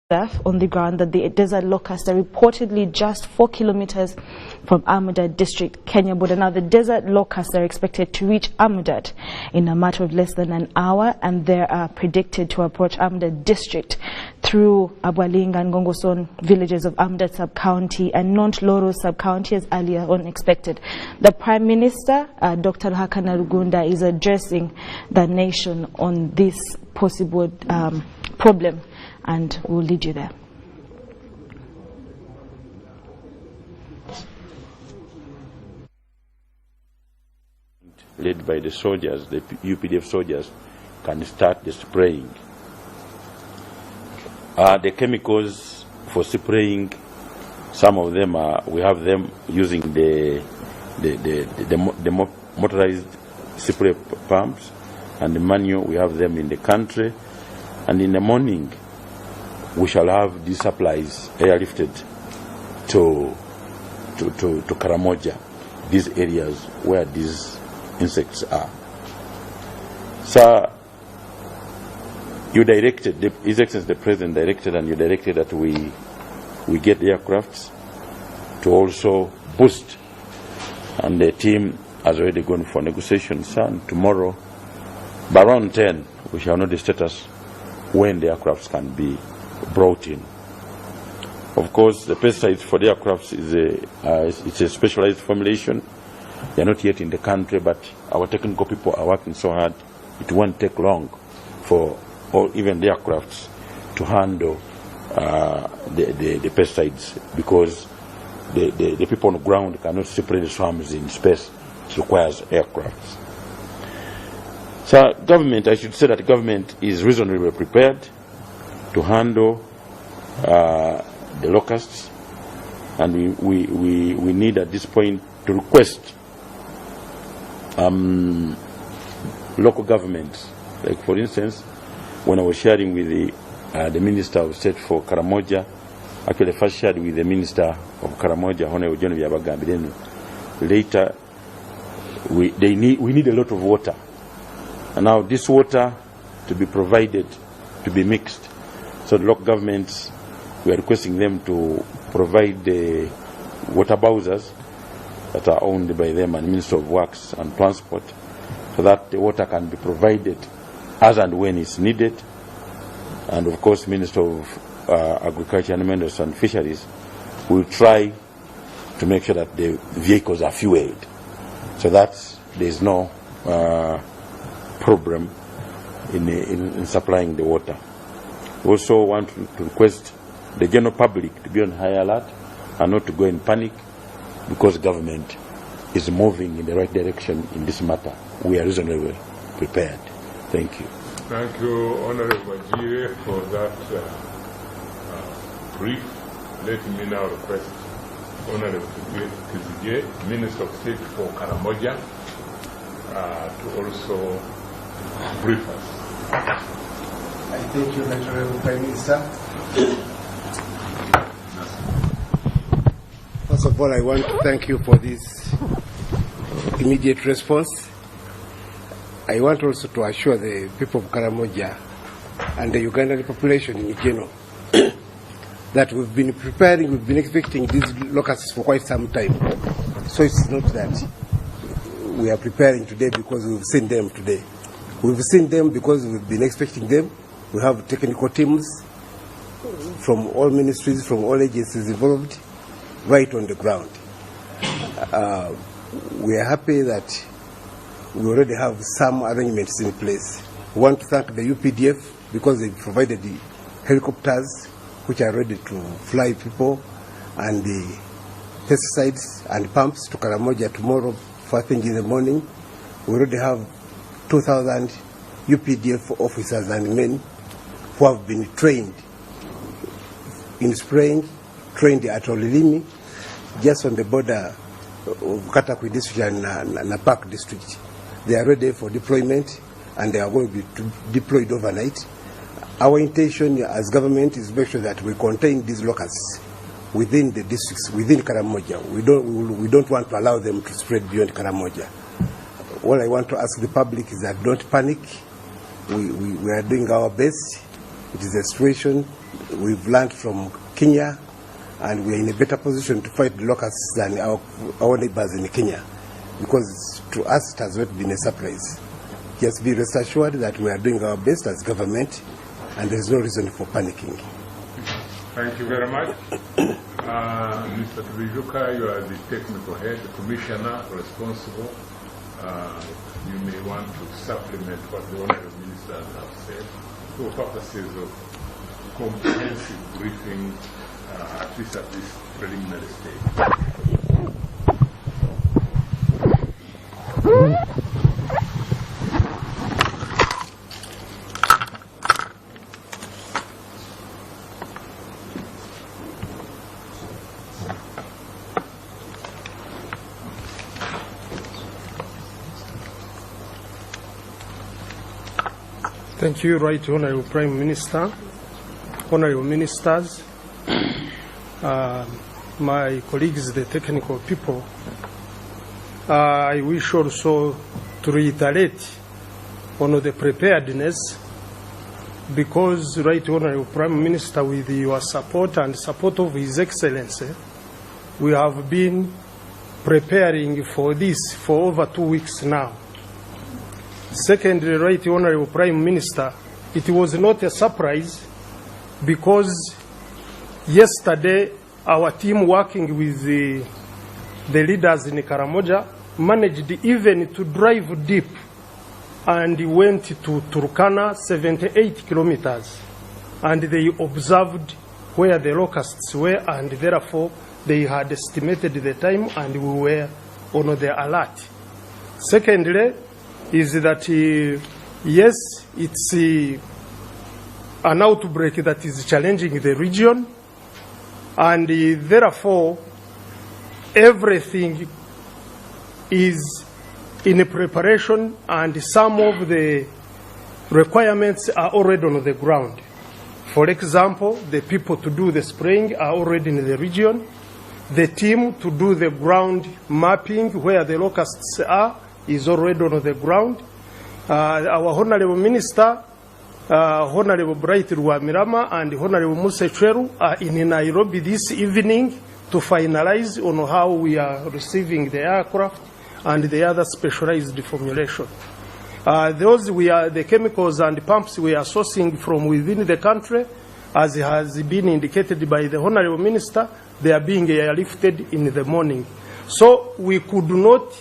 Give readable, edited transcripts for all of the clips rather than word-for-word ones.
on the ground that the desert locusts are reportedly just 4 kilometers from Amudat district, Kenya border. Now, the desert locusts are expected to reach Amudat in a matter of less than an hour, and they are predicted to approach Amudat district through Abwalinga and Gongoson villages of Amudat sub-county and Nont-Loro sub-county as earlier on expected. The Prime Minister, Dr. Uganda, is addressing the nation on this possible problem, and we'll lead you there. Led by the soldiers, the UPDF soldiers, can start the spraying. The chemicals for spraying, some of them we have them using the motorized spray pumps, and the manual we have them in the country. And in the morning, we shall have these supplies airlifted to Karamoja, these areas where these insects are. So you directed, His Excellency the President directed, and you directed that we get aircrafts to also boost, and the team has already gone for negotiations. And tomorrow, by around 10, we shall know the status when the aircrafts can be brought in. Of course, the pesticides for the aircrafts it's a specialized formulation. They are not yet in the country, but our technical people are working so hard. It won't take long for even the aircrafts to handle the pesticides, because the people on the ground cannot separate the swarms in space. It requires aircrafts. So government, I should say that government is reasonably prepared to handle the locusts, and we need at this point to request local governments. Like, for instance, when I was sharing with the Minister of State for Karamoja, actually I first shared with the Minister of Karamoja, Honorable John Byabagambi. Then later, we need a lot of water. And now this water to be provided, to be mixed. So the local governments, we are requesting them to provide the water bowsers that are owned by them and Minister of Works and Transport, so that the water can be provided as and when it's needed. And of course, Minister of Agriculture, Animals and Fisheries will try to make sure that the vehicles are fueled, so that there is no problem in supplying the water. We also want to request the general public to be on high alert and not to go in panic, because government is moving in the right direction in this matter. We are reasonably prepared. Thank you. Thank you, Honorable Wajire, for that brief. Let me now request Honorable Kizige, Minister of State for Karamoja, to also brief us. I thank you, Honorable Prime Minister. First of all, I want to thank you for this immediate response. I want also to assure the people of Karamoja and the Ugandan population in general that we've been preparing, we've been expecting these locusts for quite some time. So it's not that we are preparing today because we've seen them today. We've seen them because we've been expecting them. We have technical teams from all ministries, from all agencies involved, right on the ground. We are happy that we already have some arrangements in place. We want to thank the UPDF because they provided the helicopters which are ready to fly people, and the pesticides and pumps to Karamoja tomorrow, first thing in the morning. We already have 2,000 UPDF officers and men who have been trained in spraying, trained at Olilimi, just on the border of Katakwi district and Napak district. They are ready for deployment, and they are going to be deployed overnight. Our intention as government is to make sure that we contain these locusts within the districts, within Karamoja. We don't want to allow them to spread beyond Karamoja. All I want to ask the public is that don't panic. We are doing our best. It is a situation we've learned from Kenya, and we are in a better position to fight the locusts than our neighbors in Kenya, because to us it has not been a surprise. Just be rest assured that we are doing our best as government, and there is no reason for panicking. Thank you very much. Mr. Tubijuka, you are the technical head, the commissioner responsible. You may want to supplement what the honorable ministers have said for purposes of comprehensive briefing, at least at this preliminary stage. Thank you, Right Honorable Prime Minister, Honorable Ministers, my colleagues, the technical people. I wish also to reiterate on the preparedness, because Right Honorable Prime Minister, with your support and support of His Excellency, we have been preparing for this for over 2 weeks now. Secondly, Right Honorable Prime Minister, it was not a surprise, because yesterday our team working with the leaders in Karamoja managed even to drive deep and went to Turkana, 78 kilometers, and they observed where the locusts were, and therefore they had estimated the time and we were on the alert. Secondly, is that yes, it's an outbreak that is challenging the region, and therefore everything is in preparation, and some of the requirements are already on the ground. For example, the people to do the spraying are already in the region. The team to do the ground mapping where the locusts are is already on the ground. Our Honorable Minister, Honorable Bright Rwamirama and Honorable Musa Chweru are in Nairobi this evening to finalize on how we are receiving the aircraft and the other specialized formulation. The chemicals and pumps we are sourcing from within the country, as has been indicated by the Honorable Minister, they are being airlifted in the morning. So we could not,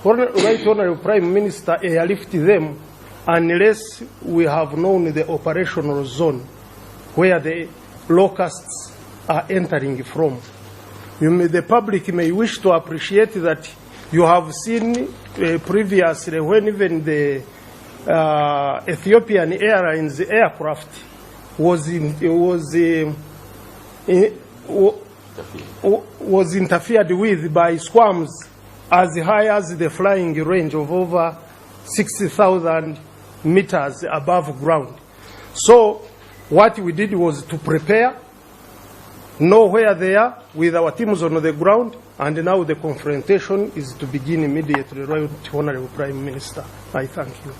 Right Honorable Prime Minister, airlift them unless we have known the operational zone where the locusts are entering from. The public may wish to appreciate that you have seen previously when even the Ethiopian Airlines aircraft was interfered with by swarms as high as the flying range of over 60,000 meters above ground. So what we did was to prepare, know where they are with our teams on the ground, and now the confrontation is to begin immediately. Right Honorable Prime Minister, I thank you.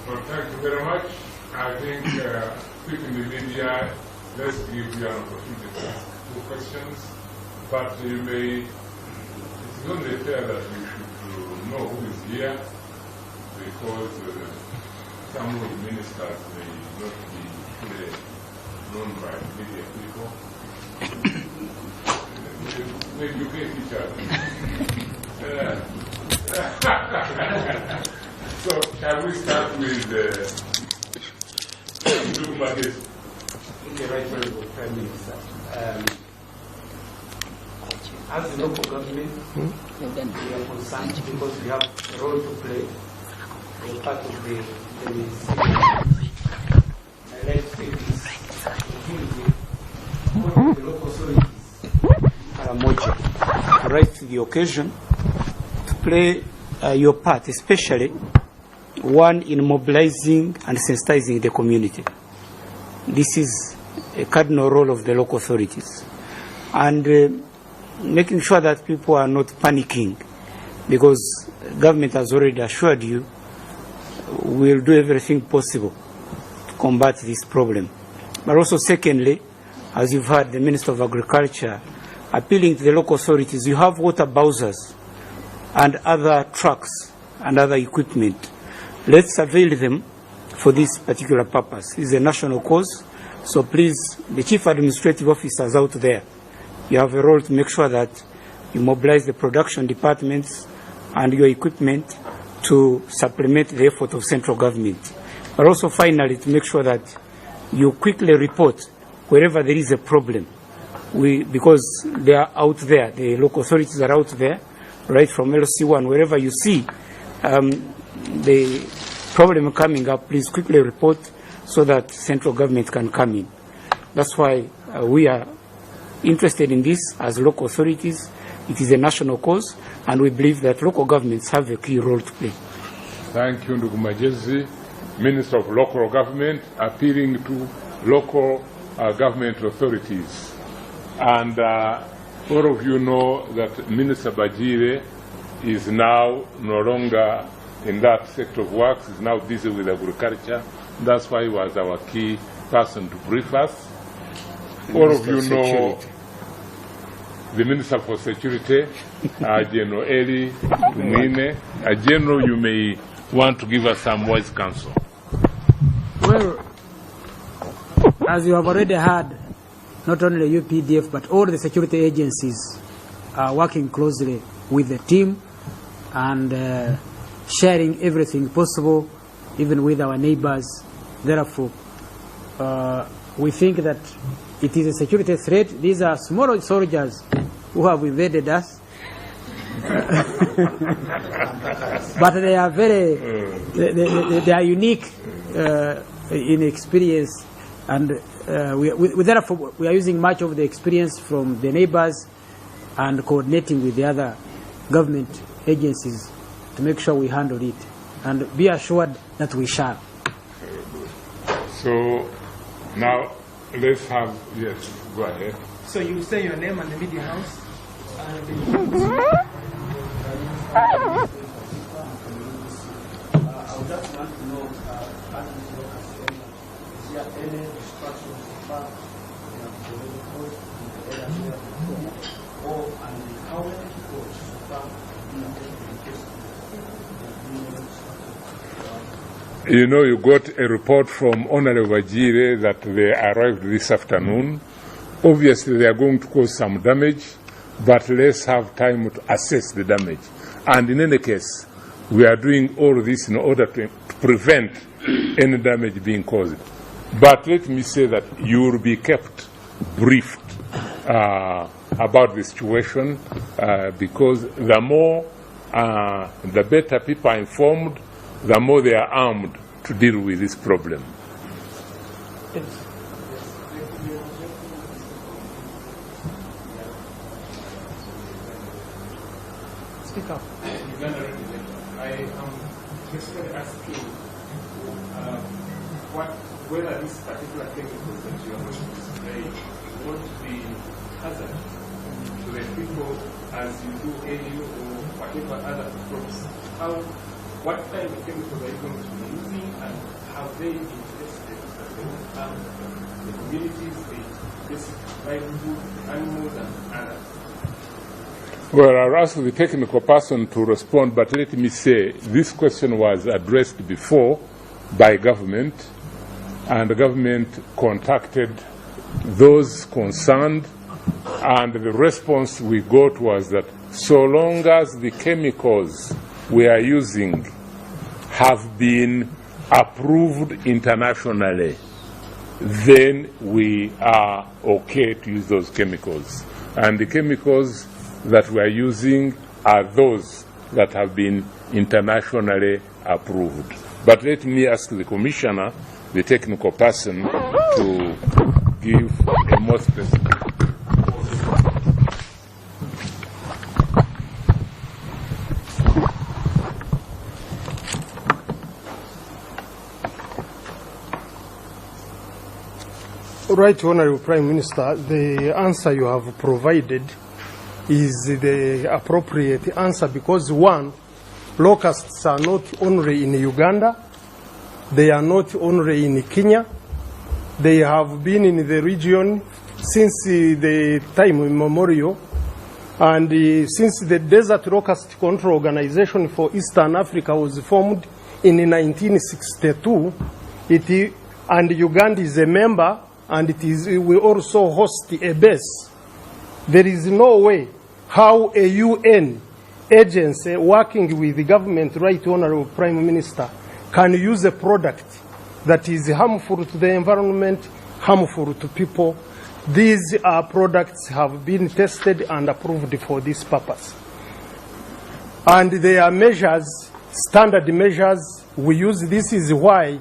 Well, thank you very much. I think speaking to the media, let's give you an opportunity to ask 2 questions, but you may, it's only fair that we should know who is here, because some of the ministers may not be fully known by media people. They educate each other. So, shall we start with Okay, Right Honorable Prime Minister. As the local government, we are concerned because we have a role to play as part of the I'd like to take this opportunity for the local authorities, Karamoja, to rise to the occasion to play your part, especially one in mobilizing and sensitizing the community. This is a cardinal role of the local authorities. And making sure that people are not panicking, because government has already assured you we'll do everything possible to combat this problem. But also secondly, as you've heard the Minister of Agriculture appealing to the local authorities, you have water bowsers and other trucks and other equipment. Let's avail them for this particular purpose. It's a national cause, so please, the chief administrative officers out there, you have a role to make sure that you mobilize the production departments and your equipment to supplement the effort of central government. But also finally, to make sure that you quickly report wherever there is a problem. Because they are out there, the local authorities are out there, right from LC1, wherever you see the problem coming up, please quickly report so that central government can come in. That's why we are interested in this as local authorities. It is a national cause, and we believe that local governments have a key role to play. Thank you, Ndugu Majezi, Minister of Local Government, appealing to local government authorities. And all of you know that Minister Bajire is now no longer in that sector of works, is now busy with agriculture. That's why he was our key person to brief us. All of you know the Minister for Security, General Eli Tumwine. General, you may want to give us some wise counsel. Well, as you have already heard, not only UPDF, but all the security agencies are working closely with the team and sharing everything possible, even with our neighbors. Therefore, we think that it is a security threat. These are small soldiers who have invaded us. But they are very, they are unique in experience, and therefore we are using much of the experience from the neighbors and coordinating with the other government agencies to make sure we handle it, and be assured that we shall. So now let's have, yes, go ahead. So you say your name and the media house? I would just want to know, is there any instruction so far in the code in the area or and how many people so far in the case? You know, you got a report from Honorable Wajire that they arrived this afternoon. Obviously, they are going to cause some damage, but let's have time to assess the damage. And in any case, we are doing all this in order to prevent any damage being caused. But let me say that you will be kept briefed about the situation because the more, the better people are informed, the more they are armed to deal with this problem. Speak up. Uganda representative, I am basically asking whether this particular chemical that you are going to display won't be hazard to the people as you do AU or whatever other crops. What kind of chemicals are you going to be using, and have they been tested that they won't harm the communities, the basic livelihood, the animals, and others? Well, I'll ask the technical person to respond, but let me say this question was addressed before by government, and the government contacted those concerned, and the response we got was that so long as the chemicals we are using have been approved internationally, then we are okay to use those chemicals. And the chemicals that we are using are those that have been internationally approved. But let me ask the Commissioner, the technical person, to give a more specific. Right, Honorable Prime Minister, the answer you have provided is the appropriate answer because, one, locusts are not only in Uganda, they are not only in Kenya, They have been in the region since the time immemorial. And since the Desert Locust Control Organization for Eastern Africa was formed in 1962, and Uganda is a member, and we also host a base. There is no way how a UN agency working with the government, Right Honorable Prime Minister, can use a product that is harmful to the environment, harmful to people. These products have been tested and approved for this purpose. And there are measures, standard measures we use. This is why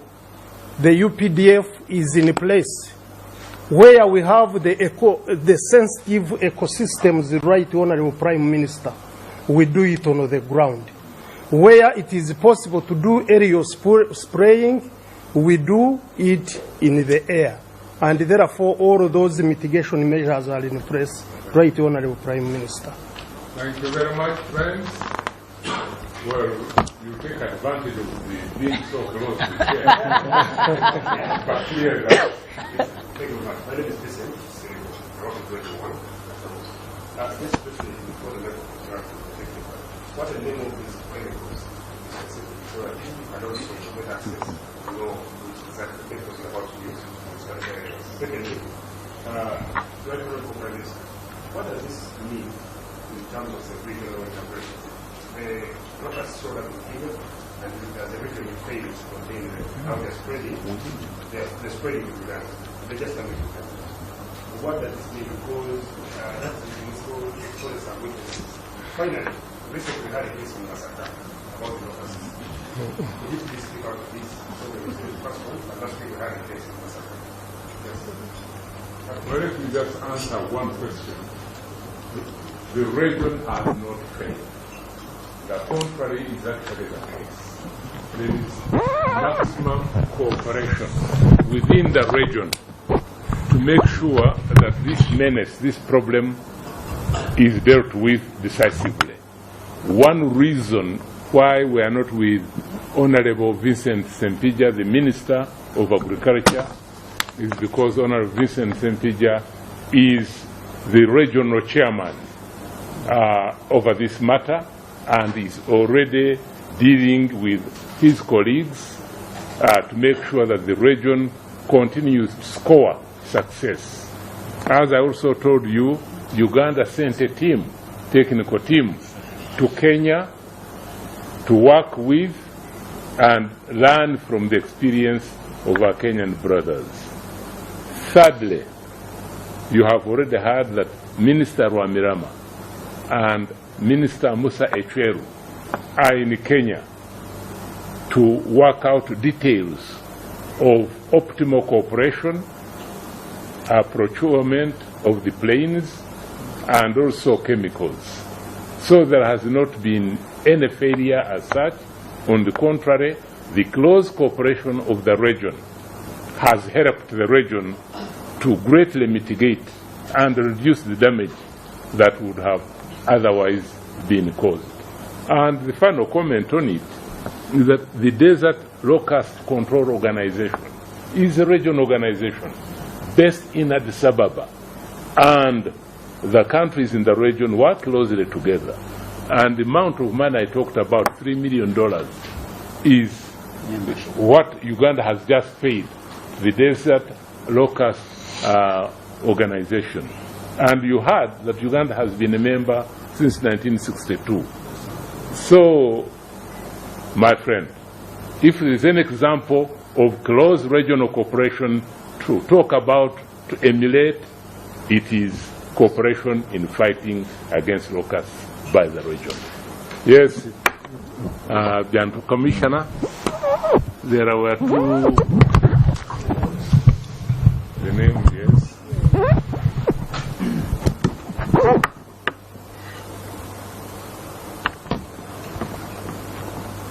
the UPDF is in place, where we have the sensitive ecosystems, Right Honorable Prime Minister. We do it on the ground. Where it is possible to do aerial spraying, we do it in the air. And therefore, all of those mitigation measures are in place, Right Honorable Prime Minister. Thank you very much, friends. Well, you take advantage of being so close to the chair. But clear that. Thank you very much. My name is Vincent. This question is before the level of interaction. What the name of these chemicals is specific, so that I don't get access to know which exact chemicals you're about to use. Secondly, what does this mean in terms of the regional integration? The locusts show up in Kenya, and the region fails to contain how they're spreading. They're spreading in Uganda. They're just coming to Uganda. What does this mean? Because that's some witnesses. Finally, recently we had a case in Masaka about the locusts. Could you please speak out of this? So we the first one, and last week we had a case in Masaka. Well, let me just answer one question. The region has not failed. The contrary is actually the case. There is maximum cooperation within the region to make sure that this menace, this problem, is dealt with decisively. One reason why we are not with Honorable Vincent Sempija, the Minister of Agriculture, is because Honorable Vincent Sempija is the regional chairman over this matter and is already dealing with his colleagues to make sure that the region continues to score success. As I also told you, Uganda sent a team, technical team, to Kenya to work with and learn from the experience of our Kenyan brothers. Thirdly, you have already heard that Minister Rwamirama and Minister Musa Echweru are in Kenya to work out details of optimal cooperation, procurement of the planes, and also chemicals. So there has not been any failure as such. On the contrary, the close cooperation of the region has helped the region to greatly mitigate and reduce the damage that would have otherwise been caused. And the final comment on it is that the Desert Locust Control Organization is a regional organization based in Addis Ababa, and the countries in the region work closely together. And the amount of money I talked about, $3 million, is what Uganda has just paid the Desert Locust Organization. And you heard that Uganda has been a member since 1962. So, my friend, if there is an example of close regional cooperation to talk about, to emulate, it is cooperation in fighting against locusts by the region. Yes, the Commissioner, there were two, the name, yes.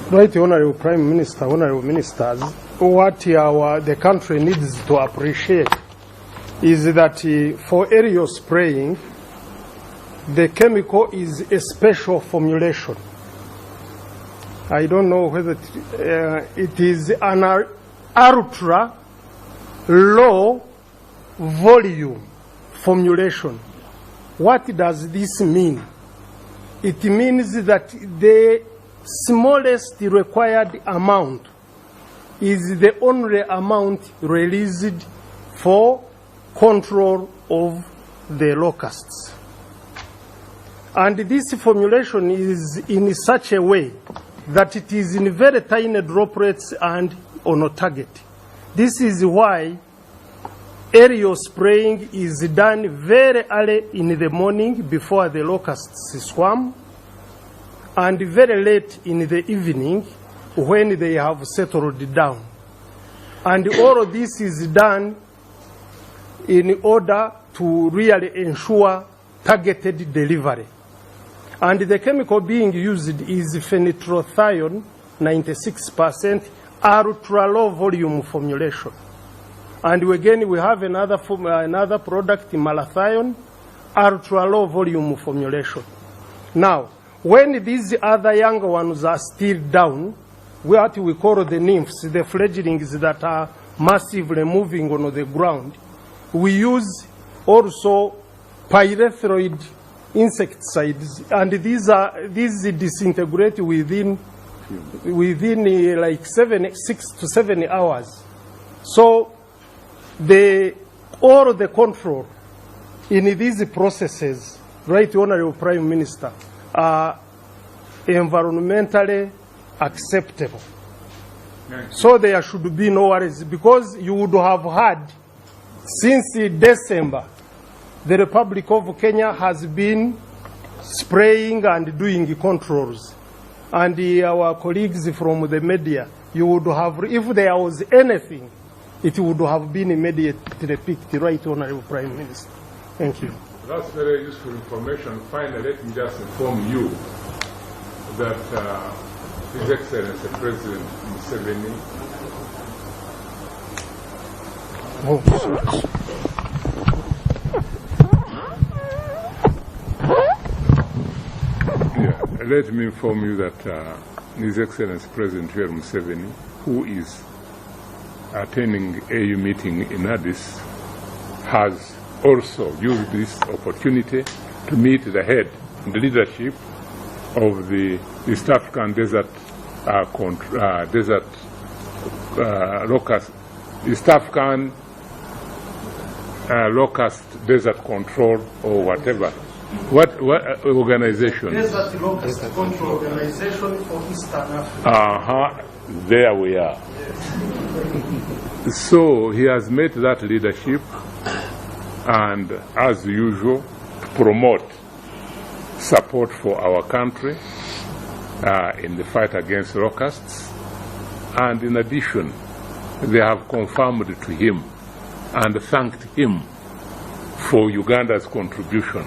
Right, Honorable Prime Minister, Honorable Ministers, what the country needs to appreciate is that for aerial spraying, the chemical is a special formulation. I don't know whether it is an ultra low volume formulation. What does this mean? It means that the smallest required amount is the only amount released for control of the locusts. And this formulation is in such a way that it is in very tiny droplets and on target. This is why aerial spraying is done very early in the morning before the locusts swarm, and very late in the evening when they have settled down. And all of this is done in order to really ensure targeted delivery. And the chemical being used is phenethrothione, 96%, ultra-low volume formulation. And again, we have another product, malathion, ultra-low volume formulation. Now, when these other younger ones are still down, what we call the nymphs, the fledglings that are massively moving on the ground, we use also pyrethroid insecticides, and these disintegrate within like 6 to 7 hours. So all the control in these processes, Right Honorable Prime Minister, are environmentally acceptable. So there should be no worries, because you would have had since December, the Republic of Kenya has been spraying and doing controls. And our colleagues from the media, you would have, if there was anything, it would have been immediately picked. Right Honorable Prime Minister. Thank you. That's very useful information. Finally, let me just inform you that His Excellency President Museveni let me inform you that His Excellency President Museveni, who is attending AU meeting in Addis, has also used this opportunity to meet the head and the leadership of the East African Desert Locust, East African Locust Desert Control or whatever. What organization? Desert Locust Control Organization for Eastern Africa. There we are. So he has met that leadership, and as usual, to promote support for our country in the fight against locusts. And in addition, they have confirmed to him and thanked him for Uganda's contribution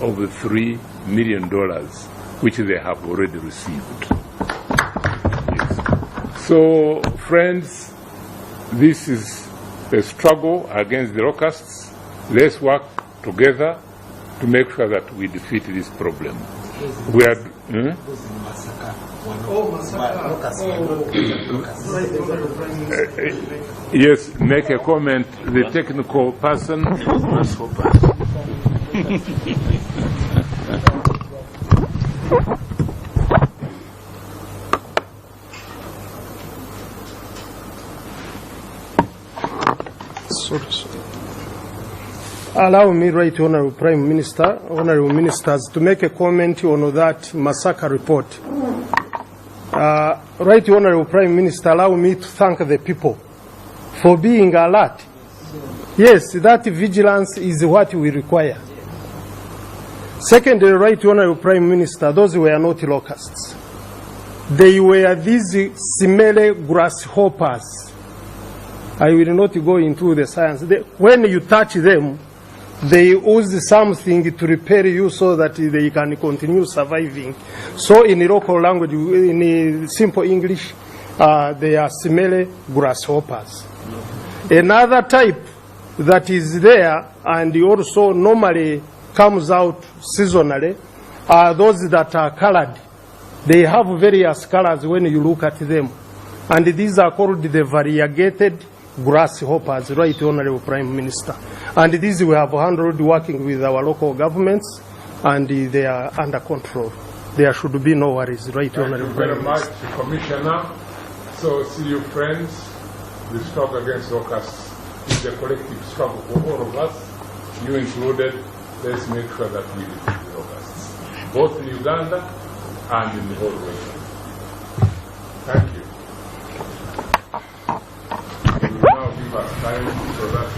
of the $3 million, which they have already received. Yes. So, friends, this is a struggle against the locusts. Let's work together to make sure that we defeat this problem. We are. Yes, make a comment. The technical person. Allow me, Right Honorable Prime Minister, Honorable Ministers, to make a comment on that massacre report. Right Honorable Prime Minister, allow me to thank the people for being alert. Yes, that vigilance is what we require. Secondly, Right Honorable Prime Minister, those were not locusts. They were these smelly grasshoppers. I will not go into the science. When you touch them, they use something to repel you so that they can continue surviving. So in local language, in simple English, they are smelly grasshoppers. Another type that is there and also normally comes out seasonally are those that are colored. They have various colors when you look at them. And these are called the variegated grasshoppers, Right Honorable Prime Minister. And this we have handled working with our local governments, and they are under control. There should be no worries, Right Honorable Prime Minister. Thank you very much, Commissioner. So, see you friends, the struggle against locusts is a collective struggle for all of us, you included. Let's make sure that we defeat the locusts, both in Uganda and in the whole region. Thank you. We will now give us time